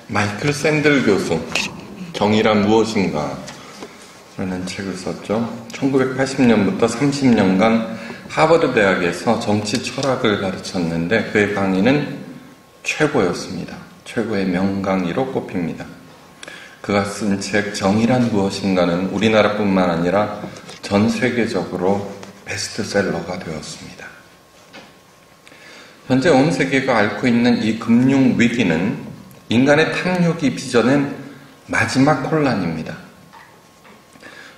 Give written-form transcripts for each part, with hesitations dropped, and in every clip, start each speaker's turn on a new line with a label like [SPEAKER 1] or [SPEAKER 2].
[SPEAKER 1] 마이클 샌들 교수, 정의란 무엇인가? 라는 책을 썼죠. 1980년부터 30년간 하버드 대학에서 정치 철학을 가르쳤는데 그의 강의는 최고였습니다. 최고의 명강의로 꼽힙니다. 그가 쓴 책 정의란 무엇인가는 우리나라뿐만 아니라 전 세계적으로 베스트셀러가 되었습니다. 현재 온 세계가 앓고 있는 이 금융 위기는 인간의 탐욕이 빚어낸 마지막 혼란입니다.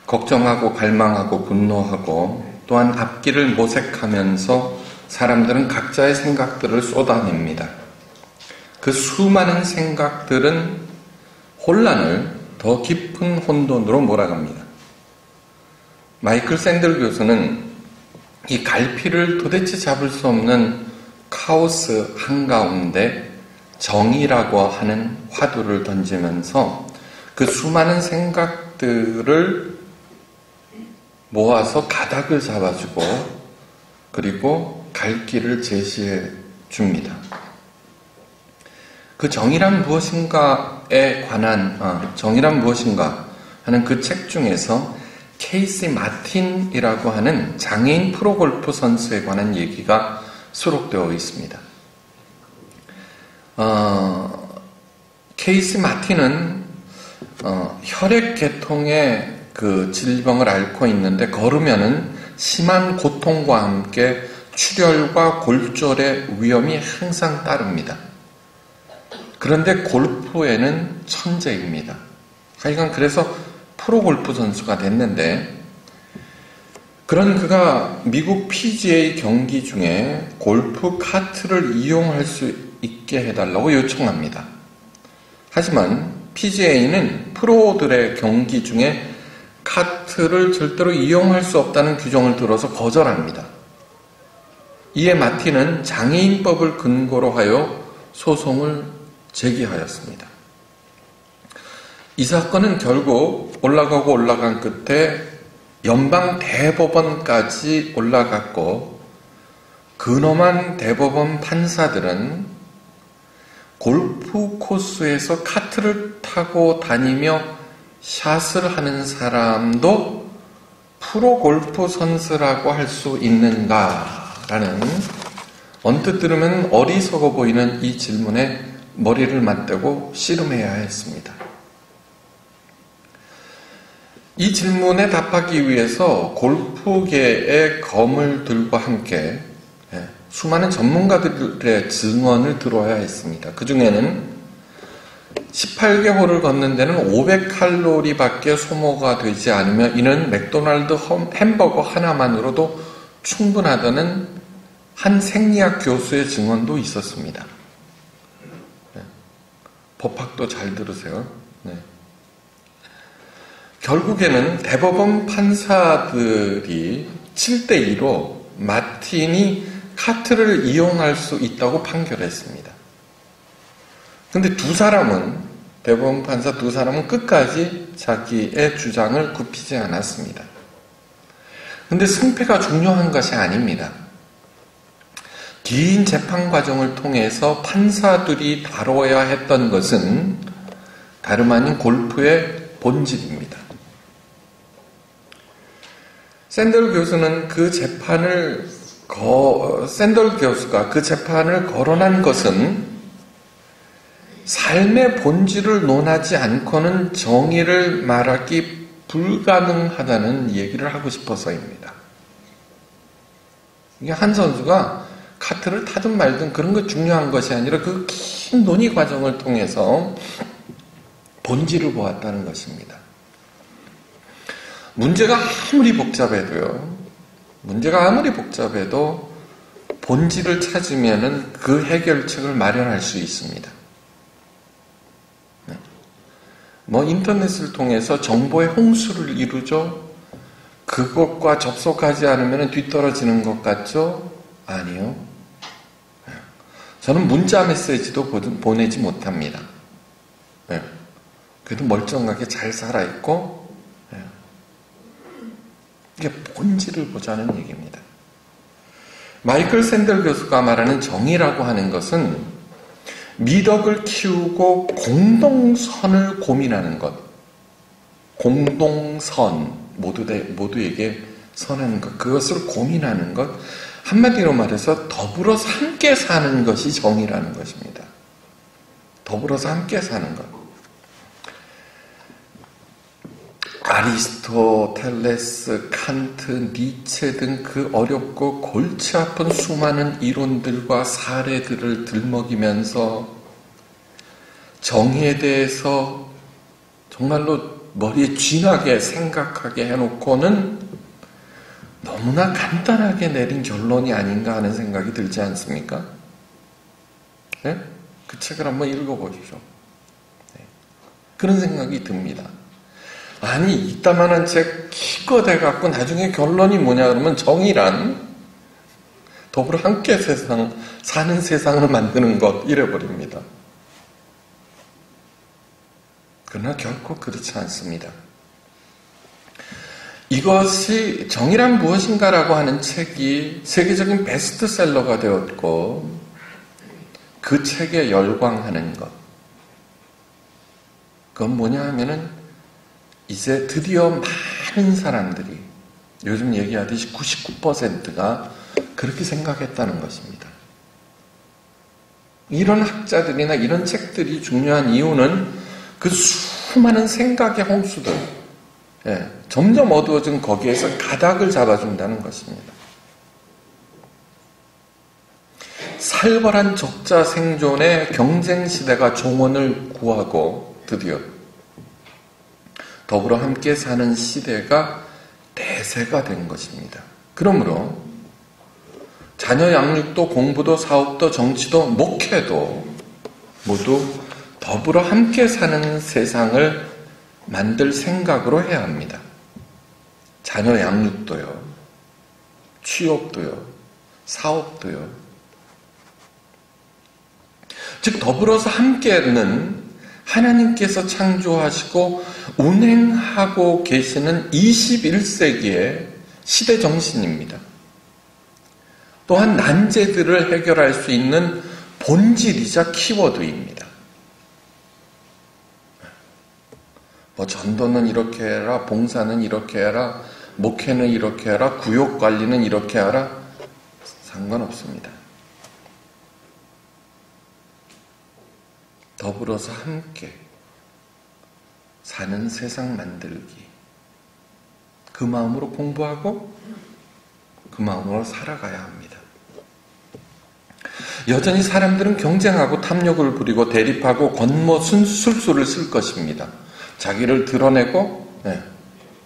[SPEAKER 1] 걱정하고 갈망하고 분노하고 또한 앞길을 모색하면서 사람들은 각자의 생각들을 쏟아냅니다. 그 수많은 생각들은 혼란을 더 깊은 혼돈으로 몰아갑니다. 마이클 샌들 교수는 이 갈피를 도대체 잡을 수 없는 카오스 한가운데 정의라고 하는 화두를 던지면서 그 수많은 생각들을 모아서 가닥을 잡아주고 그리고 갈 길을 제시해 줍니다. 그 정의란 무엇인가에 관한 정의란 무엇인가 하는 그 책 중에서 케이시 마틴이라고 하는 장애인 프로골프 선수에 관한 얘기가 수록되어 있습니다. 케이시 마틴은 혈액계통의 그 질병을 앓고 있는데 걸으면은 심한 고통과 함께 출혈과 골절의 위험이 항상 따릅니다. 그런데 골프에는 천재입니다. 하여간 그래서 프로골프 선수가 됐는데 그런 그가 미국 PGA 경기 중에 골프 카트를 이용할 수 있게 해달라고 요청합니다. 하지만 PGA는 프로들의 경기 중에 카트를 절대로 이용할 수 없다는 규정을 들어서 거절합니다. 이에 마틴은 장애인법을 근거로 하여 소송을 제기하였습니다. 이 사건은 결국 올라가고 올라간 끝에 연방 대법원까지 올라갔고 근엄한 대법원 판사들은 골프 코스에서 카트를 타고 다니며 샷을 하는 사람도 프로 골프 선수라고 할 수 있는가라는 언뜻 들으면 어리석어 보이는 이 질문에 머리를 맞대고 씨름해야 했습니다. 이 질문에 답하기 위해서 골프계의 거물들과 함께 수많은 전문가들의 증언을 들어야 했습니다. 그 중에는 18개 홀을 걷는 데는 500칼로리밖에 소모가 되지 않으며 이는 맥도날드 햄버거 하나만으로도 충분하다는 한 생리학 교수의 증언도 있었습니다. 법학도 잘 들으세요. 결국에는 대법원 판사들이 7대2로 마틴이 카트를 이용할 수 있다고 판결했습니다. 그런데 대법원 판사 두 사람은 끝까지 자기의 주장을 굽히지 않았습니다. 그런데 승패가 중요한 것이 아닙니다. 긴 재판 과정을 통해서 판사들이 다뤄야 했던 것은 다름 아닌 골프의 본질입니다. 샌들 교수가 그 재판을 거론한 것은 삶의 본질을 논하지 않고는 정의를 말하기 불가능하다는 얘기를 하고 싶어서입니다. 이게 한 선수가 카트를 타든 말든 그런 거 중요한 것이 아니라 그 긴 논의 과정을 통해서 본질을 보았다는 것입니다. 문제가 아무리 복잡해도 본질을 찾으면은 그 해결책을 마련할 수 있습니다. 인터넷을 통해서 정보의 홍수를 이루죠? 그것과 접속하지 않으면 뒤떨어지는 것 같죠? 아니요. 저는 문자 메시지도 보내지 못합니다. 그래도 멀쩡하게 잘 살아있고, 이게 본질을 보자는 얘기입니다. 마이클 샌들 교수가 말하는 정의라고 하는 것은 미덕을 키우고 공동선을 고민하는 것. 공동선, 모두에게 선하는 것. 그것을 고민하는 것. 한마디로 말해서 더불어서 함께 사는 것이 정의라는 것입니다. 더불어서 함께 사는 것. 아리스토텔레스, 칸트, 니체 등 그 어렵고 골치 아픈 수많은 이론들과 사례들을 들먹이면서 정의에 대해서 정말로 머리에 쥐나게 생각하게 해놓고는 너무나 간단하게 내린 결론이 아닌가 하는 생각이 들지 않습니까? 네? 그 책을 한번 읽어보십시오. 네. 그런 생각이 듭니다. 아니, 이따만한 책 키워대갖고 나중에 결론이 뭐냐 그러면 정의란 더불어 함께 사는 세상을 만드는 것 이래버립니다. 그러나 결코 그렇지 않습니다. 이것이 정의란 무엇인가라고 하는 책이 세계적인 베스트셀러가 되었고 그 책에 열광하는 것. 그건 뭐냐 하면은 이제 드디어 많은 사람들이 요즘 얘기하듯이 99%가 그렇게 생각했다는 것입니다. 이런 학자들이나 이런 책들이 중요한 이유는 그 수많은 생각의 홍수들, 점점 어두워진 거기에서 가닥을 잡아준다는 것입니다. 살벌한 적자 생존의 경쟁 시대가 종언을 구하고 드디어 더불어 함께 사는 시대가 대세가 된 것입니다. 그러므로 자녀 양육도 공부도 사업도 정치도 목회도 모두 더불어 함께 사는 세상을 만들 생각으로 해야 합니다. 자녀 양육도요, 취업도요, 사업도요. 즉 더불어서 함께는 하나님께서 창조하시고 운행하고 계시는 21세기의 시대 정신입니다. 또한 난제들을 해결할 수 있는 본질이자 키워드입니다. 뭐 전도는 이렇게 해라, 봉사는 이렇게 해라, 목회는 이렇게 해라, 구역 관리는 이렇게 하라, 상관없습니다. 더불어서 함께 사는 세상 만들기. 그 마음으로 공부하고 그 마음으로 살아가야 합니다. 여전히 사람들은 경쟁하고 탐욕을 부리고 대립하고 권모술수를 쓸 것입니다. 자기를 드러내고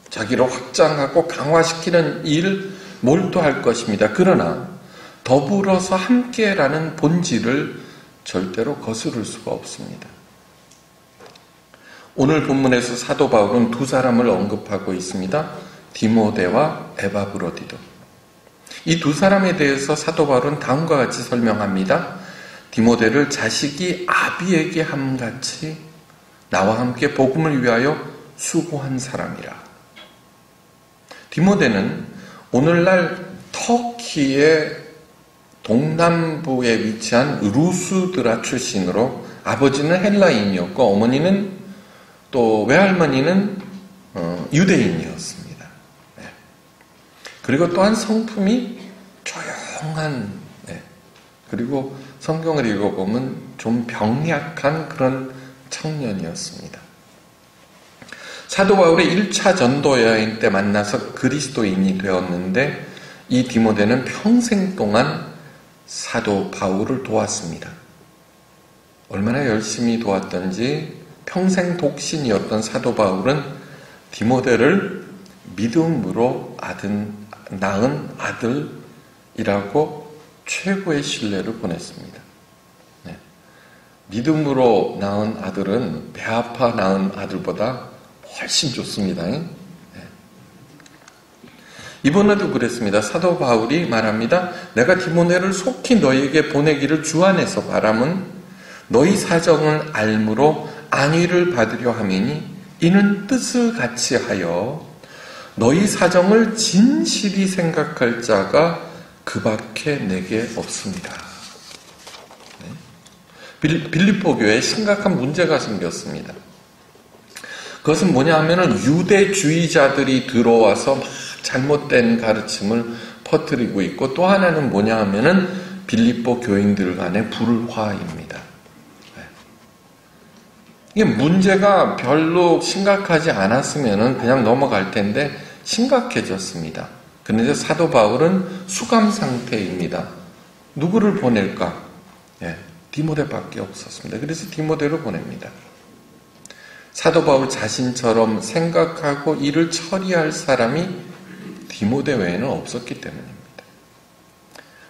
[SPEAKER 1] 자기를 확장하고 강화시키는 일 몰두할 것입니다. 그러나 더불어서 함께라는 본질을 절대로 거스를 수가 없습니다. 오늘 본문에서 사도 바울은 두 사람을 언급하고 있습니다. 디모데와 에바브로디도. 이 두 사람에 대해서 사도 바울은 다음과 같이 설명합니다. 디모데를 자식이 아비에게 함같이 나와 함께 복음을 위하여 수고한 사람이라. 디모데는 오늘날 터키의 동남부에 위치한 루스드라 출신으로 아버지는 헬라인이었고 어머니는 또 외할머니는 유대인이었습니다. 그리고 또한 성품이 조용한, 그리고 성경을 읽어보면 좀 병약한 그런 청년이었습니다. 사도 바울의 1차 전도 여행 때 만나서 그리스도인이 되었는데 이 디모데는 평생 동안 사도 바울을 도왔습니다. 얼마나 열심히 도왔던지 평생 독신이었던 사도 바울은 디모데를 믿음으로 낳은 아들이라고 최고의 신뢰를 보냈습니다. 믿음으로 낳은 아들은 배 아파 낳은 아들보다 훨씬 좋습니다. 이번에도 그랬습니다. 사도 바울이 말합니다. 내가 디모데를 속히 너희에게 보내기를 주 안에서 바람은 너희 사정을 알므로 안위를 받으려 함이니 이는 뜻을 같이 하여 너희 사정을 진실히 생각할 자가 그 밖에 내게 없습니다. 빌립보 교회에 심각한 문제가 생겼습니다. 그것은 뭐냐 하면은 유대주의자들이 들어와서 막 잘못된 가르침을 퍼뜨리고 있고, 또 하나는 뭐냐 하면은 빌립보 교인들 간의 불화입니다. 이게 문제가 별로 심각하지 않았으면은 그냥 넘어갈 텐데 심각해졌습니다. 그런데 사도 바울은 수감 상태입니다. 누구를 보낼까? 디모데밖에 없었습니다. 그래서 디모데를 보냅니다. 사도 바울 자신처럼 생각하고 일을 처리할 사람이 디모데 외에는 없었기 때문입니다.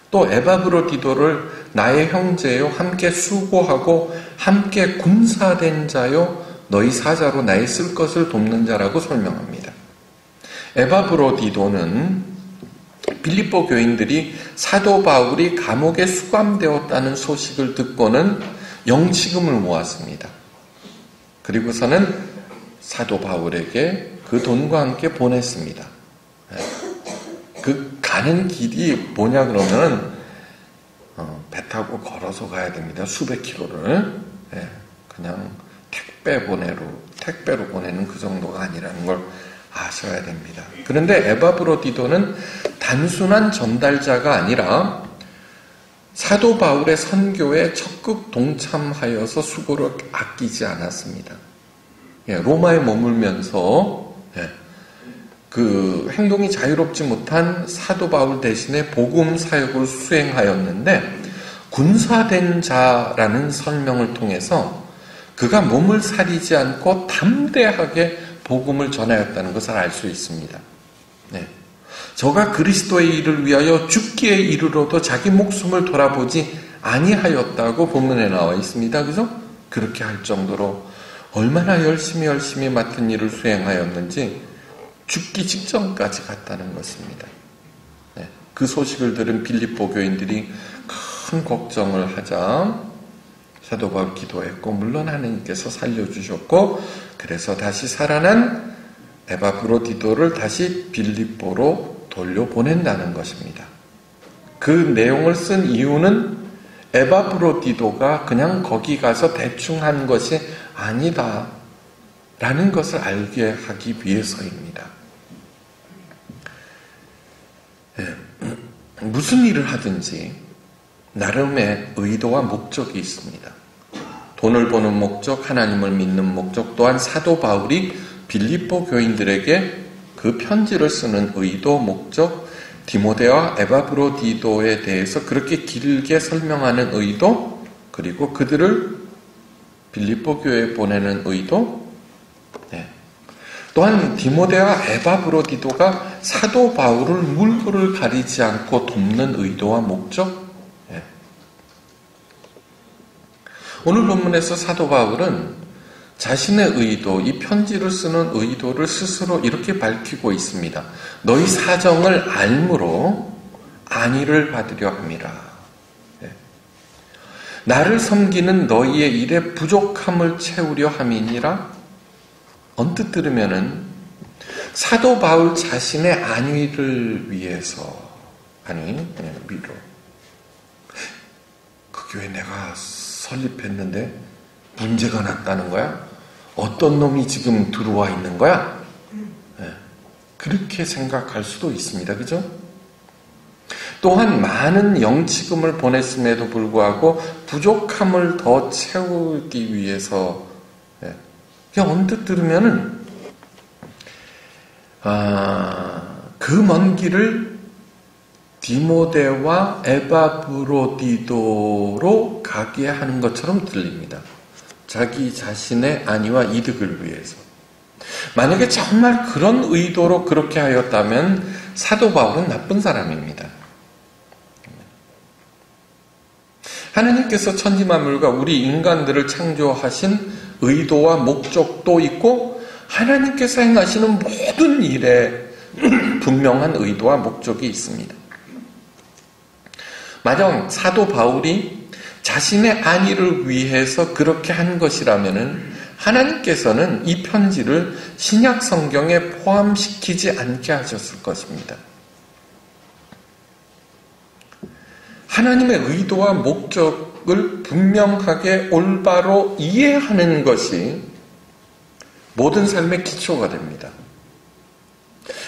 [SPEAKER 1] 또 에바브로디도를 나의 형제요, 함께 수고하고 함께 군사된 자요, 너희 사자로 나의 쓸 것을 돕는 자라고 설명합니다. 에바브로디도는 빌립보 교인들이 사도 바울이 감옥에 수감되었다는 소식을 듣고는 영치금을 모았습니다. 그리고서는 사도 바울에게 그 돈과 함께 보냈습니다. 그 가는 길이 뭐냐 그러면 배 타고 걸어서 가야 됩니다. 수백 킬로를. 그냥 택배로 보내는 그 정도가 아니라는 걸 아셔야 됩니다. 그런데 에바브로디도는 단순한 전달자가 아니라 사도 바울의 선교에 적극 동참하여서 수고를 아끼지 않았습니다. 로마에 머물면서 그 행동이 자유롭지 못한 사도 바울 대신에 복음 사역을 수행하였는데, 군사된 자라는 설명을 통해서 그가 몸을 사리지 않고 담대하게 복음을 전하였다는 것을 알 수 있습니다. 저가 그리스도의 일을 위하여 죽기에 이르러도 자기 목숨을 돌아보지 아니하였다고 본문에 나와 있습니다. 그죠? 그렇게 할 정도로 얼마나 열심히 맡은 일을 수행하였는지 죽기 직전까지 갔다는 것입니다. 그 소식을 들은 빌립보 교인들이 큰 걱정을 하자 사도 바울 기도했고, 물론 하나님께서 살려주셨고, 그래서 다시 살아난 에바브로디도를 다시 빌립보로 돌려보낸다는 것입니다. 그 내용을 쓴 이유는 에바브로디도가 그냥 거기 가서 대충 한 것이 아니다 라는 것을 알게 하기 위해서입니다. 무슨 일을 하든지 나름의 의도와 목적이 있습니다. 돈을 버는 목적, 하나님을 믿는 목적, 또한 사도 바울이 빌립보 교인들에게 그 편지를 쓰는 의도, 목적, 디모데와 에바브로디도에 대해서 그렇게 길게 설명하는 의도, 그리고 그들을 빌립보 교회에 보내는 의도, 또한 디모데와 에바브로디도가 사도 바울을 물불을 가리지 않고 돕는 의도와 목적. 오늘 본문에서 사도 바울은 자신의 의도, 이 편지를 쓰는 의도를 스스로 이렇게 밝히고 있습니다. 너희 사정을 알므로 안위를 받으려 함이라. 나를 섬기는 너희의 일에 부족함을 채우려 함이니라. 언뜻 들으면은 사도 바울 자신의 안위를 위해서, 위로. 그 교회 내가 설립했는데 문제가 났다는 거야? 어떤 놈이 지금 들어와 있는 거야? 그렇게 생각할 수도 있습니다. 그죠? 또한 많은 영치금을 보냈음에도 불구하고 부족함을 더 채우기 위해서, 그냥 언뜻 들으면은 그 먼 길을 디모데와 에바브로디도로 가게 하는 것처럼 들립니다. 자기 자신의 안위와 이득을 위해서. 만약에 정말 그런 의도로 그렇게 하였다면 사도 바울은 나쁜 사람입니다. 하나님께서 천지만물과 우리 인간들을 창조하신 의도와 목적도 있고, 하나님께서 행하시는 모든 일에 분명한 의도와 목적이 있습니다. 만약 사도 바울이 자신의 안위를 위해서 그렇게 한 것이라면은 하나님께서는 이 편지를 신약 성경에 포함시키지 않게 하셨을 것입니다. 하나님의 의도와 목적 성경을 분명하게 올바로 이해하는 것이 모든 삶의 기초가 됩니다.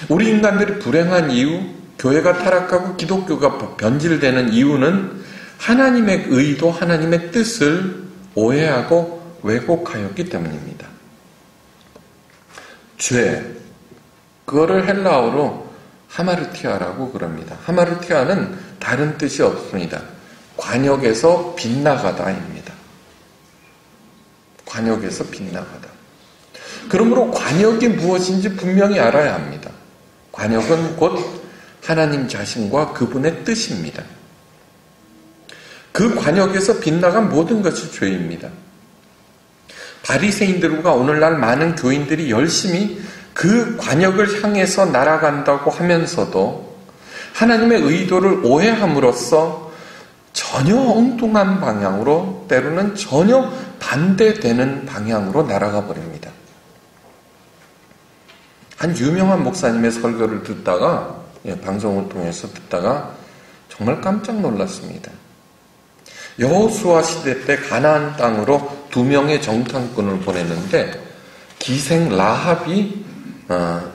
[SPEAKER 1] 우리 인간들이 불행한 이유, 교회가 타락하고 기독교가 변질되는 이유는 하나님의 의도, 하나님의 뜻을 오해하고 왜곡하였기 때문입니다. 죄, 그거를 헬라어로 하마르티아라고 그럽니다. 하마르티아는 다른 뜻이 없습니다. 관역에서 빗나가다입니다. 관역에서 빗나가다. 그러므로 관역이 무엇인지 분명히 알아야 합니다. 관역은 곧 하나님 자신과 그분의 뜻입니다. 그 관역에서 빗나간 모든 것이 죄입니다. 바리새인들과 오늘날 많은 교인들이 열심히 그 관역을 향해서 날아간다고 하면서도 하나님의 의도를 오해함으로써 전혀 엉뚱한 방향으로, 때로는 전혀 반대되는 방향으로 날아가 버립니다. 한 유명한 목사님의 설교를 듣다가, 방송을 통해서 듣다가 정말 깜짝 놀랐습니다. 여호수아 시대 때 가나안 땅으로 2명의 정탐꾼을 보냈는데 기생 라합이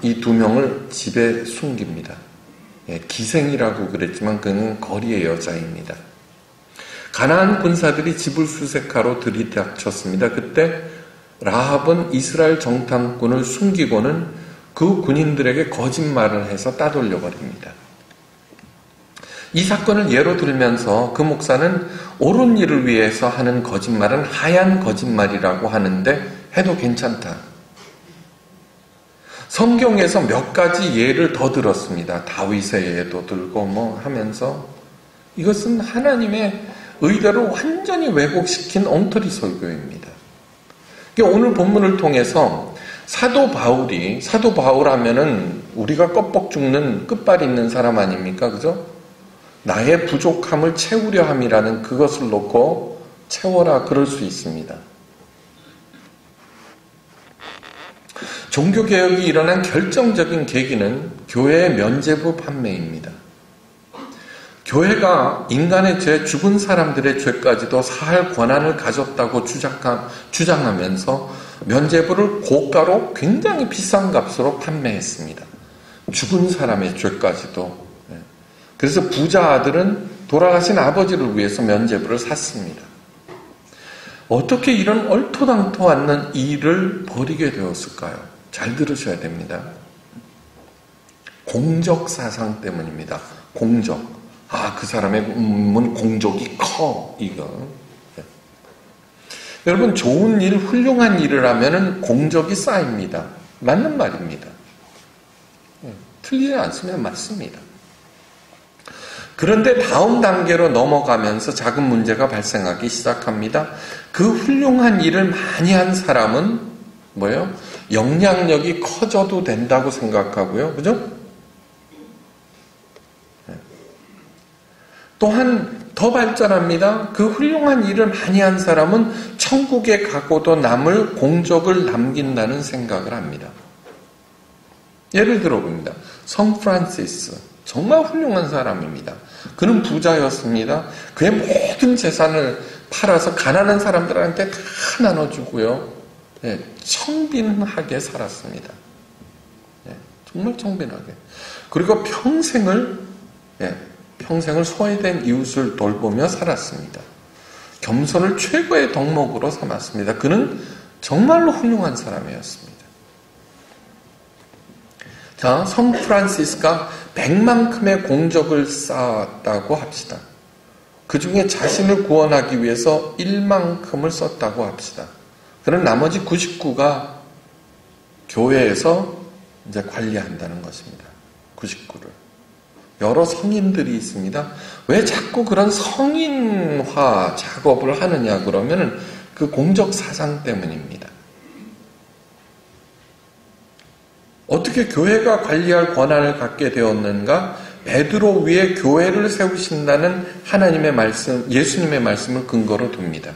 [SPEAKER 1] 이 2명을 집에 숨깁니다. 기생이라고 그랬지만 그는 거리의 여자입니다. 가나안 군사들이 집을 수색하러 들이닥쳤습니다. 그때 라합은 이스라엘 정탐꾼을 숨기고는 그 군인들에게 거짓말을 해서 따돌려 버립니다. 이 사건을 예로 들면서 그 목사는 옳은 일을 위해서 하는 거짓말은 하얀 거짓말이라고 하는데 해도 괜찮다. 성경에서 몇 가지 예를 더 들었습니다. 다윗의 예도 들고 하면서 이것은 하나님의 의도를 완전히 왜곡시킨 엉터리 설교입니다. 오늘 본문을 통해서 사도 바울 하면은 우리가 껍벅 죽는 끝발 있는 사람 아닙니까? 그죠? 나의 부족함을 채우려 함이라는 그것을 놓고 채워라 그럴 수 있습니다. 종교개혁이 일어난 결정적인 계기는 교회의 면죄부 판매입니다. 교회가 인간의 죄, 죽은 사람들의 죄까지도 사할 권한을 가졌다고 주장하면서 면죄부를 고가로 굉장히 비싼 값으로 판매했습니다. 죽은 사람의 죄까지도. 그래서 부자 아들은 돌아가신 아버지를 위해서 면죄부를 샀습니다. 어떻게 이런 얼토당토 않는 일을 벌이게 되었을까요? 잘 들으셔야 됩니다. 공적 사상 때문입니다. 공적. 그 사람의 공적이 커. 이거. 여러분, 좋은 일, 훌륭한 일을 하면은 공적이 쌓입니다. 맞는 말입니다. 틀리지 않습니다. 맞습니다. 그런데 다음 단계로 넘어가면서 작은 문제가 발생하기 시작합니다. 그 훌륭한 일을 많이 한 사람은 뭐예요? 영향력이 커져도 된다고 생각하고요. 그죠? 또한 더 발전합니다. 그 훌륭한 일을 많이 한 사람은 천국에 가고도 남을 공적을 남긴다는 생각을 합니다. 예를 들어봅니다. 성 프란시스, 정말 훌륭한 사람입니다. 그는 부자였습니다. 그의 모든 재산을 팔아서 가난한 사람들한테 다 나눠주고요. 청빈하게 살았습니다. 정말 청빈하게. 그리고 평생을 소외된 이웃을 돌보며 살았습니다. 겸손을 최고의 덕목으로 삼았습니다. 그는 정말로 훌륭한 사람이었습니다. 자, 성 프란시스가 100만큼의 공적을 쌓았다고 합시다. 그 중에 자신을 구원하기 위해서 1만큼을 썼다고 합시다. 그럼 나머지 99가 교회에서 이제 관리한다는 것입니다. 99를. 여러 성인들이 있습니다. 왜 자꾸 그런 성인화 작업을 하느냐 그러면 그 공적 사상 때문입니다. 어떻게 교회가 관리할 권한을 갖게 되었는가? 베드로 위에 교회를 세우신다는 하나님의 말씀, 예수님의 말씀을 근거로 둡니다.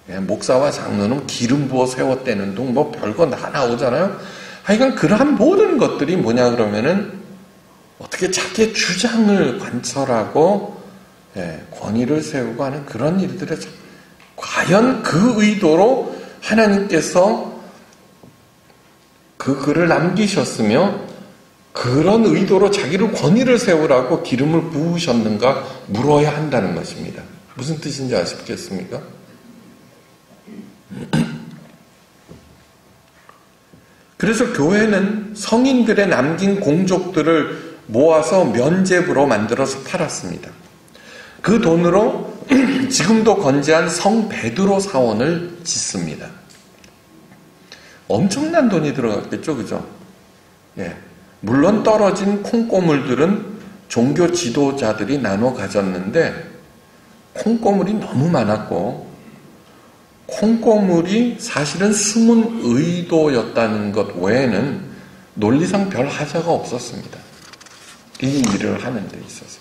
[SPEAKER 1] 목사와 장로는 기름 부어 세웠다는 둥 별거 다 나오잖아요. 하여간 그러한 모든 것들이 뭐냐 그러면은 어떻게 자기의 주장을 관철하고 권위를 세우고 하는 그런 일들에 과연 그 의도로 하나님께서 그 글을 남기셨으며 그런 의도로 자기를 권위를 세우라고 기름을 부으셨는가 물어야 한다는 것입니다. 무슨 뜻인지 아시겠습니까? 그래서 교회는 성인들의 남긴 공적들을 모아서 면제부로 만들어서 팔았습니다. 그 돈으로 지금도 건재한 성 베드로 사원을 짓습니다. 엄청난 돈이 들어갔겠죠, 그죠? 물론 떨어진 콩고물들은 종교 지도자들이 나눠 가졌는데 콩고물이 너무 많았고 콩고물이 사실은 숨은 의도였다는 것 외에는 논리상 별 하자가 없었습니다. 이 일을 하는 데 있어서.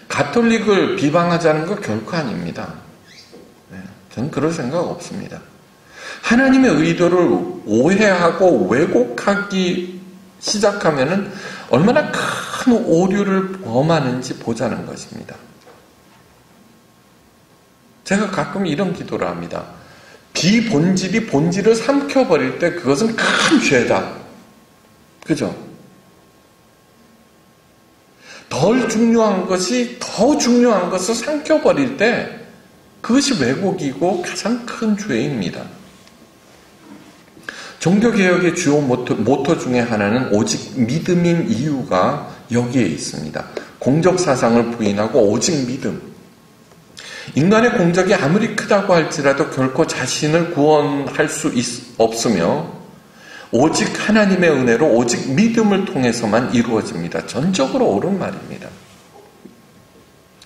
[SPEAKER 1] 가톨릭을 비방하자는 거 결코 아닙니다. 저는 그럴 생각 없습니다. 하나님의 의도를 오해하고 왜곡하기 시작하면은 얼마나 큰 오류를 범하는지 보자는 것입니다. 제가 가끔 이런 기도를 합니다. 비본질이 본질을 삼켜버릴 때 그것은 큰 죄다. 그죠? 덜 중요한 것이 더 중요한 것을 삼켜버릴 때 그것이 왜곡이고 가장 큰 죄입니다. 종교개혁의 주요 모토 중에 하나는 오직 믿음인 이유가 여기에 있습니다. 공적사상을 부인하고 오직 믿음. 인간의 공적이 아무리 크다고 할지라도 결코 자신을 구원할 수 없으며 오직 하나님의 은혜로 오직 믿음을 통해서만 이루어집니다. 전적으로 옳은 말입니다.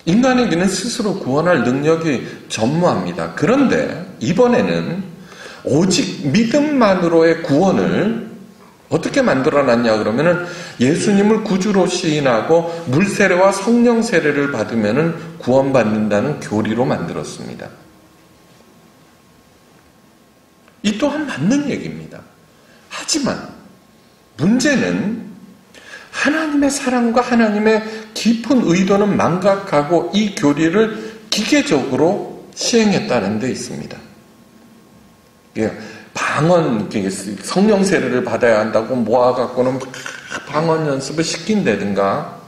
[SPEAKER 1] 인간에게는 스스로 구원할 능력이 전무합니다. 그런데 이번에는 오직 믿음만으로의 구원을 어떻게 만들어놨냐 그러면은 예수님을 구주로 시인하고 물세례와 성령 세례를 받으면은 구원받는다는 교리로 만들었습니다. 이 또한 맞는 얘기입니다. 하지만 문제는 하나님의 사랑과 하나님의 깊은 의도는 망각하고 이 교리를 기계적으로 시행했다는 데 있습니다. 방언, 성령 세례를 받아야 한다고 모아갖고는 방언 연습을 시킨다든가,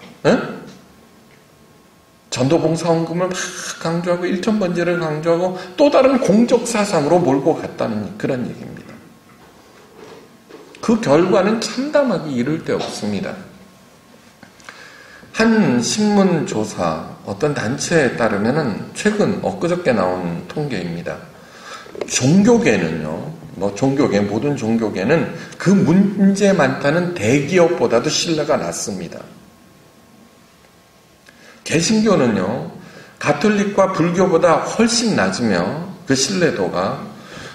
[SPEAKER 1] 전도봉사원금을 막 강조하고 일천번제를 강조하고 또 다른 공적 사상으로 몰고 갔다는 그런 얘기입니다. 그 결과는 참담하기 이를 데 없습니다. 한 신문 조사, 어떤 단체에 따르면은 최근 엊그저께 나온 통계입니다. 종교계는요, 모든 종교계는 그 문제 많다는 대기업보다도 신뢰가 낮습니다. 개신교는요, 가톨릭과 불교보다 훨씬 낮으며 그 신뢰도가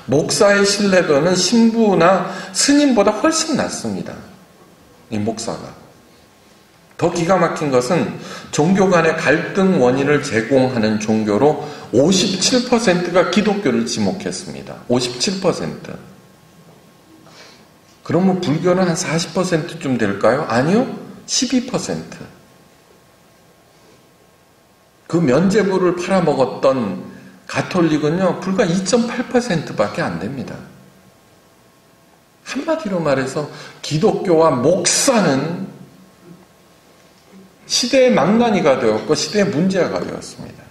[SPEAKER 1] 목사의 신뢰도는 신부나 스님보다 훨씬 낮습니다. 이 목사가. 더 기가 막힌 것은 종교 간의 갈등 원인을 제공하는 종교로 57%가 기독교를 지목했습니다. 57%. 그러면 불교는 한 40%쯤 될까요? 아니요. 12%. 그 면죄부를 팔아먹었던 가톨릭은요, 불과 2.8%밖에 안 됩니다. 한마디로 말해서 기독교와 목사는 시대의 망나니가 되었고 시대의 문제가 되었습니다.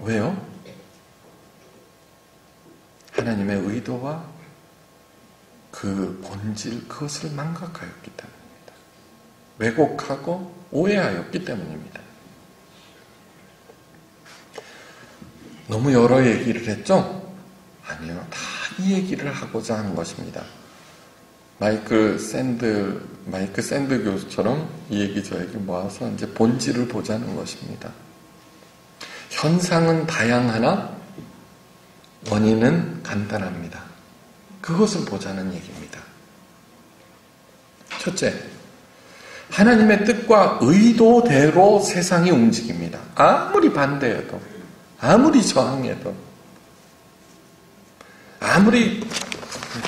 [SPEAKER 1] 왜요? 하나님의 의도와 그 본질, 그것을 망각하였기 때문입니다. 왜곡하고 오해하였기 때문입니다. 너무 여러 얘기를 했죠? 아니요. 다 이 얘기를 하고자 하는 것입니다. 마이클 샌드 교수처럼 이 얘기 저 얘기 모아서 이제 본질을 보자는 것입니다. 현상은 다양하나 원인은 간단합니다. 그것을 보자는 얘기입니다. 첫째, 하나님의 뜻과 의도대로 세상이 움직입니다. 아무리 반대해도, 아무리 저항해도, 아무리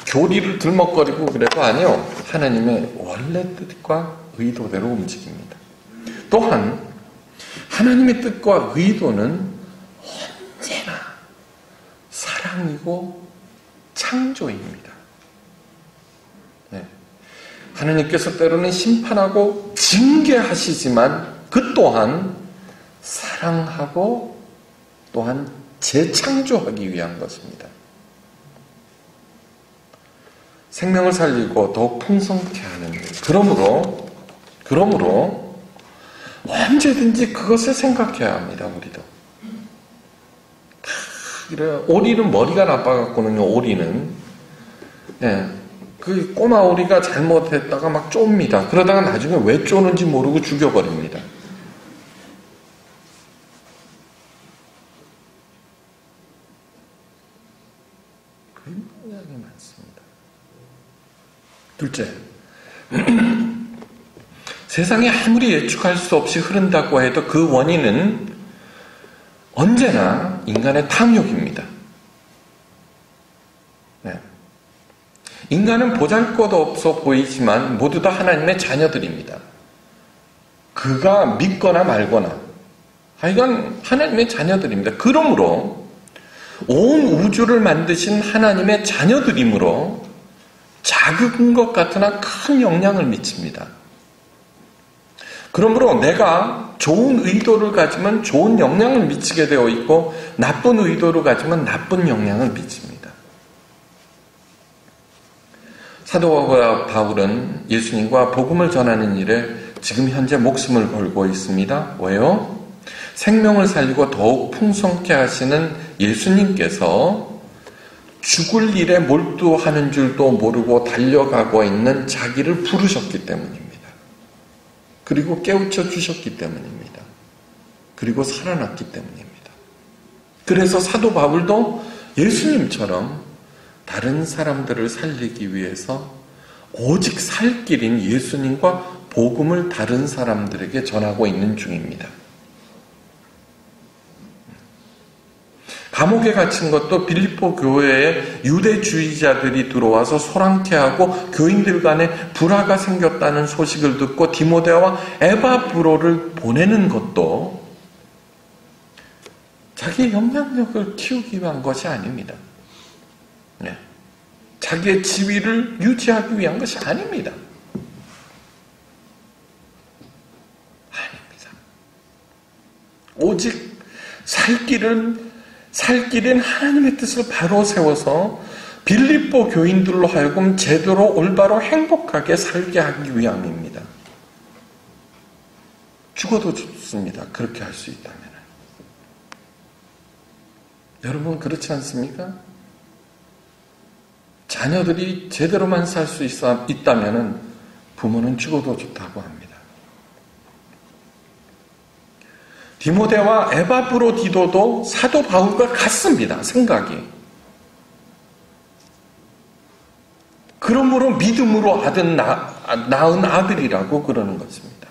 [SPEAKER 1] 교리를 들먹거리고 그래도 아니요. 하나님의 원래 뜻과 의도대로 움직입니다. 또한 하나님의 뜻과 의도는 언제나 사랑이고 창조입니다. 네. 하나님께서 때로는 심판하고 징계하시지만 그 또한 사랑하고 또한 재창조하기 위한 것입니다. 생명을 살리고 더욱 풍성케 하는 일. 그러므로 언제든지 그것을 생각해야 합니다. 우리도. 오리는 머리가 나빠갖고는요. 오리는 그 꼬마 오리가 잘못했다가 막 쫍니다. 그러다가 나중에 왜 쪼는지 모르고 죽여버립니다. 굉장히 많습니다. 둘째, 세상에 아무리 예측할 수 없이 흐른다고 해도 그 원인은 언제나 인간의 탐욕입니다. 네. 인간은 보잘것없어 보이지만 모두 다 하나님의 자녀들입니다. 그가 믿거나 말거나 하여간 하나님의 자녀들입니다. 그러므로 온 우주를 만드신 하나님의 자녀들이므로 작은 것 같으나 큰 영향을 미칩니다. 그러므로 내가 좋은 의도를 가지면 좋은 영향을 미치게 되어 있고 나쁜 의도를 가지면 나쁜 영향을 미칩니다. 사도 바울은 예수님과 복음을 전하는 일에 지금 현재 목숨을 걸고 있습니다. 왜요? 생명을 살리고 더욱 풍성케 하시는 예수님께서 죽을 일에 몰두하는 줄도 모르고 달려가고 있는 자기를 부르셨기 때문입니다. 그리고 깨우쳐 주셨기 때문입니다. 그리고 살아났기 때문입니다. 그래서 사도 바울도 예수님처럼 다른 사람들을 살리기 위해서 오직 살 길인 예수님과 복음을 다른 사람들에게 전하고 있는 중입니다. 감옥에 갇힌 것도 빌립보 교회에 유대주의자들이 들어와서 소란케하고 교인들 간에 불화가 생겼다는 소식을 듣고 디모데와 에바브로를 보내는 것도 자기의 영향력을 키우기 위한 것이 아닙니다. 네. 자기의 지위를 유지하기 위한 것이 아닙니다. 아닙니다. 오직 살 길은 하나님의 뜻을 바로 세워서 빌립보 교인들로 하여금 제대로 올바로 행복하게 살게 하기 위함입니다. 죽어도 좋습니다. 그렇게 할 수 있다면. 여러분 그렇지 않습니까? 자녀들이 제대로만 살 수 있다면 부모는 죽어도 좋다고 합니다. 디모데와 에바브로디도도 사도 바울과 같습니다. 생각이. 그러므로 믿음으로 낳은 아들이라고 그러는 것입니다.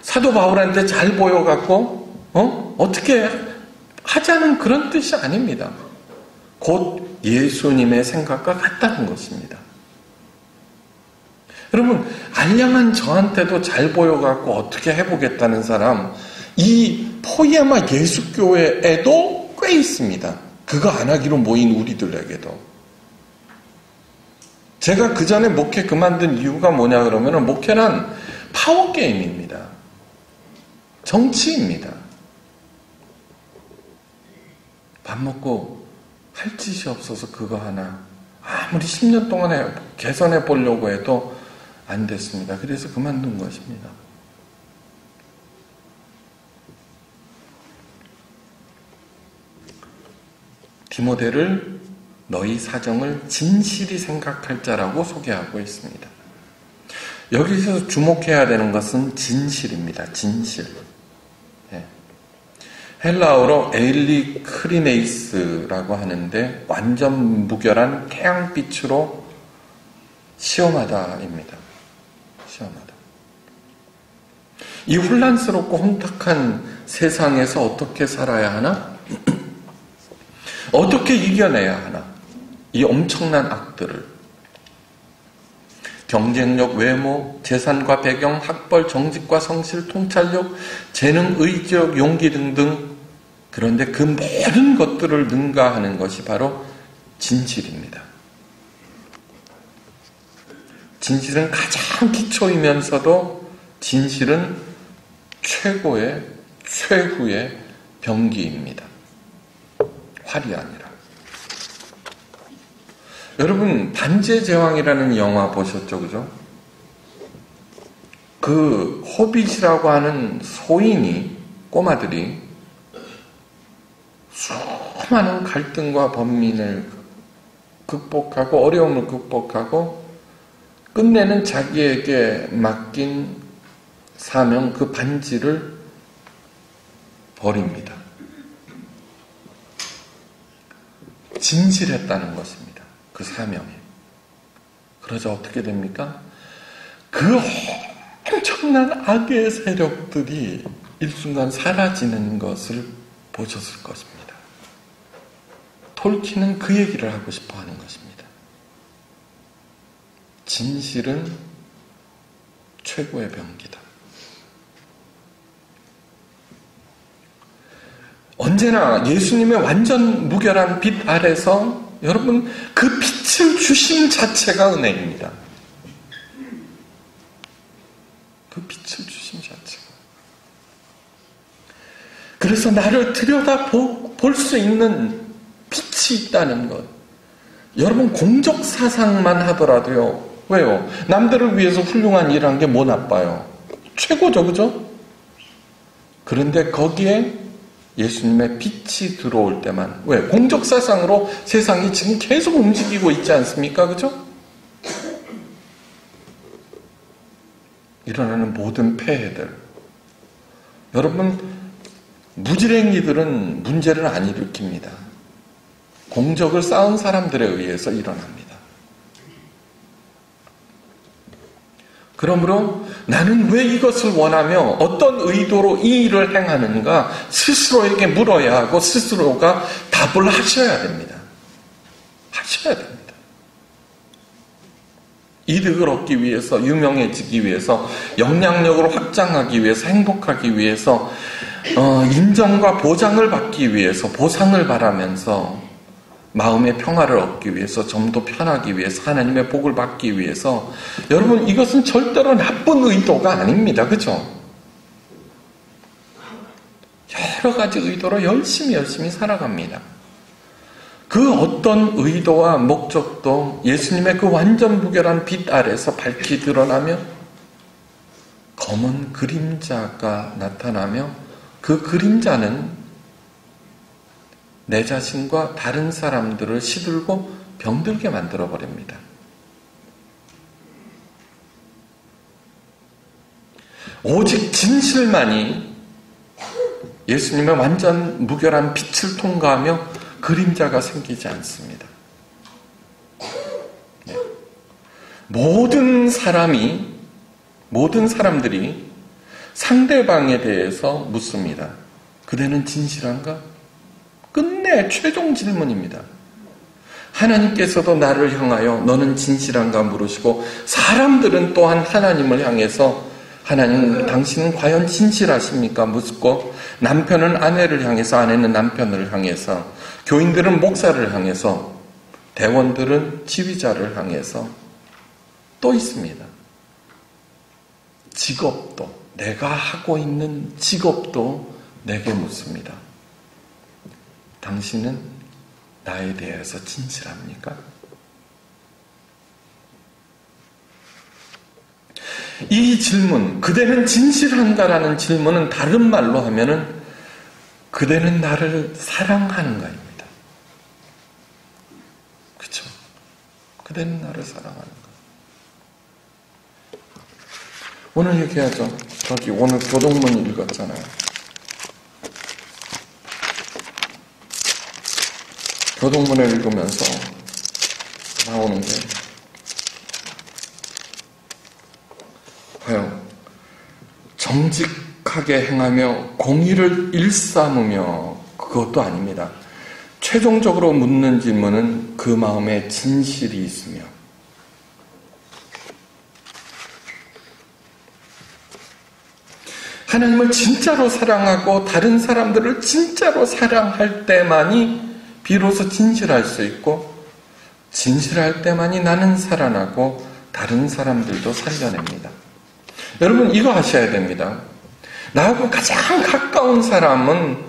[SPEAKER 1] 사도 바울한테 잘 보여갖고 어떻게 하자는 그런 뜻이 아닙니다. 곧 예수님의 생각과 같다는 것입니다. 여러분 알량한 저한테도 잘 보여갖고 어떻게 해보겠다는 사람 이 포이아마 예수교회에도 꽤 있습니다. 그거 안 하기로 모인 우리들에게도. 제가 그 전에 목회 그만둔 이유가 뭐냐 그러면 목회는 파워게임입니다. 정치입니다. 밥 먹고 할 짓이 없어서 그거 하나 아무리 10년 동안 개선해 보려고 해도 안 됐습니다. 그래서 그만둔 것입니다. 디모데를 너희 사정을 진실이 생각할 자라고 소개하고 있습니다. 여기서 주목해야 되는 것은 진실입니다. 진실. 헬라어로 에일리 크리네이스라고 하는데 완전 무결한 태양빛으로 시험하다입니다. 시험하다. 이 혼란스럽고 혼탁한 세상에서 어떻게 살아야 하나? 어떻게 이겨내야 하나? 이 엄청난 악들을. 경쟁력, 외모, 재산과 배경, 학벌, 정직과 성실, 통찰력, 재능, 의지력, 용기 등등. 그런데 그 모든 것들을 능가하는 것이 바로 진실입니다. 진실은 가장 기초이면서도 진실은 최후의 병기입니다. 활이 아니라. 여러분, 반지의 제왕이라는 영화 보셨죠? 그죠? 그 호빗이라고 하는 소인이, 꼬마들이 수많은 갈등과 번민을 극복하고 어려움을 극복하고 끝내는 자기에게 맡긴 사명, 그 반지를 버립니다. 진실했다는 것입니다. 그 사명에. 그러자 어떻게 됩니까? 그 엄청난 악의 세력들이 일순간 사라지는 것을 보셨을 것입니다. 톨킨은 그 얘기를 하고 싶어 하는 것입니다. 진실은 최고의 병기다. 언제나 예수님의 완전 무결한 빛 아래서 여러분 그 빛을 주심 자체가 은혜입니다. 그 빛을 주심 자체가. 그래서 나를 들여다 볼 수 있는 빛이 있다는 것. 여러분 공적 사상만 하더라도요. 왜요? 남들을 위해서 훌륭한 일을 한 게 뭐 나빠요? 최고죠, 그죠? 그런데 거기에 예수님의 빛이 들어올 때만, 왜? 공적 사상으로 세상이 지금 계속 움직이고 있지 않습니까? 그죠? 일어나는 모든 폐해들. 여러분, 무지랭이들은 문제를 안 일으킵니다. 공적을 쌓은 사람들에 의해서 일어납니다. 그러므로 나는 왜 이것을 원하며 어떤 의도로 이 일을 행하는가 스스로에게 물어야 하고 스스로가 답을 하셔야 됩니다. 하셔야 됩니다. 이득을 얻기 위해서, 유명해지기 위해서, 영향력을 확장하기 위해서, 행복하기 위해서, 인정과 보장을 받기 위해서, 보상을 바라면서 마음의 평화를 얻기 위해서, 좀 더 편하기 위해서, 하나님의 복을 받기 위해서. 여러분, 이것은 절대로 나쁜 의도가 아닙니다. 그죠? 여러 가지 의도로 열심히 살아갑니다. 그 어떤 의도와 목적도 예수님의 그 완전 무결한 빛 아래서 밝히 드러나며 검은 그림자가 나타나며 그 그림자는 내 자신과 다른 사람들을 시들고 병들게 만들어버립니다. 오직 진실만이 예수님의 완전 무결한 빛을 통과하며 그림자가 생기지 않습니다. 네. 모든 사람들이 상대방에 대해서 묻습니다. 그대는 진실한가? 끝내 최종 질문입니다. 하나님께서도 나를 향하여 너는 진실한가 물으시고 사람들은 또한 하나님을 향해서 하나님 당신은 과연 진실하십니까? 묻고 남편은 아내를 향해서 아내는 남편을 향해서 교인들은 목사를 향해서 대원들은 지휘자를 향해서 또 있습니다. 직업도 내가 하고 있는 직업도 내게 묻습니다. 당신은 나에 대해서 진실합니까? 이 질문, 그대는 진실한가라는 질문은 다른 말로 하면은 그대는 나를 사랑하는가입니다. 그렇죠? 그대는 나를 사랑하는가. 오늘 얘기하죠. 저기 오늘 교동문 읽었잖아요. 교동문을 읽으면서 나오는 게 봐요. 정직하게 행하며 공의를 일삼으며 그것도 아닙니다. 최종적으로 묻는 질문은 그 마음에 진실이 있으며 하나님을 진짜로 사랑하고 다른 사람들을 진짜로 사랑할 때만이 비로소 진실할 수 있고, 진실할 때만이 나는 살아나고 다른 사람들도 살려냅니다. 여러분, 이거 하셔야 됩니다. 나하고 가장 가까운 사람은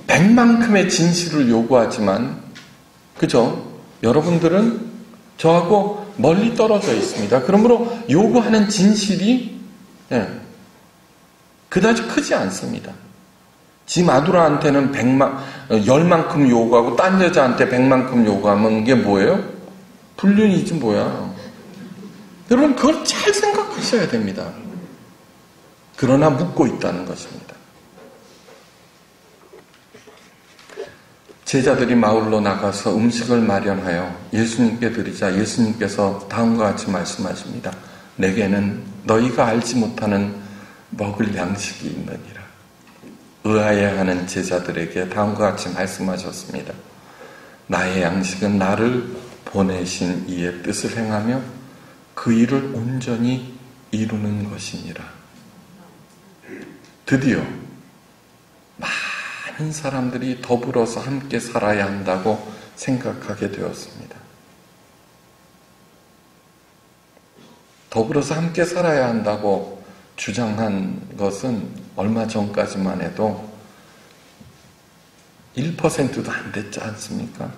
[SPEAKER 1] 100만큼의 진실을 요구하지만, 그죠? 여러분들은 저하고 멀리 떨어져 있습니다. 그러므로 요구하는 진실이 그다지 크지 않습니다. 지 마누라한테는 10만큼 요구하고 딴 여자한테 100만큼 요구하면 이게 뭐예요? 불륜이지 뭐야. 여러분, 그걸 잘 생각하셔야 됩니다. 그러나 묻고 있다는 것입니다. 제자들이 마을로 나가서 음식을 마련하여 예수님께 드리자 예수님께서 다음과 같이 말씀하십니다. 내게는 너희가 알지 못하는 먹을 양식이 있느니라. 의아해하는 제자들에게 다음과 같이 말씀하셨습니다. 나의 양식은 나를 보내신 이의 뜻을 행하며 그 일을 온전히 이루는 것이니라. 드디어 많은 사람들이 더불어서 함께 살아야 한다고 생각하게 되었습니다. 더불어서 함께 살아야 한다고 주장한 것은 얼마 전까지만 해도 1%도 안 됐지 않습니까?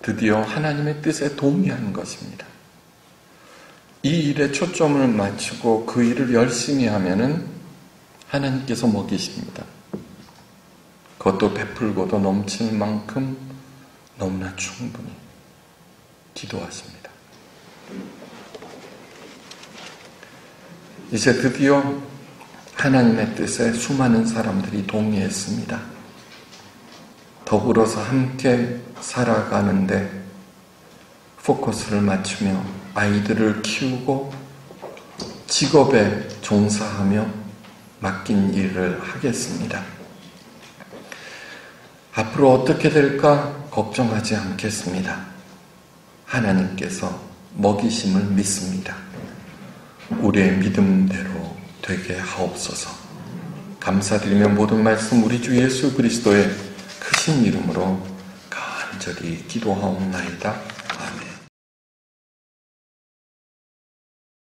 [SPEAKER 1] 드디어 하나님의 뜻에 동의하는 것입니다. 이 일에 초점을 맞추고 그 일을 열심히 하면은 하나님께서 먹이십니다. 그것도 베풀고도 넘칠 만큼 너무나 충분히 기도하십니다. 이제 드디어 하나님의 뜻에 수많은 사람들이 동의했습니다. 더불어서 함께 살아가는데 포커스를 맞추며 아이들을 키우고 직업에 종사하며 맡긴 일을 하겠습니다. 앞으로 어떻게 될까 걱정하지 않겠습니다. 하나님께서 먹이심을 믿습니다. 우리의 믿음대로 되게 하옵소서. 감사드리며 모든 말씀 우리 주 예수 그리스도의 크신 이름으로 간절히 기도하옵나이다.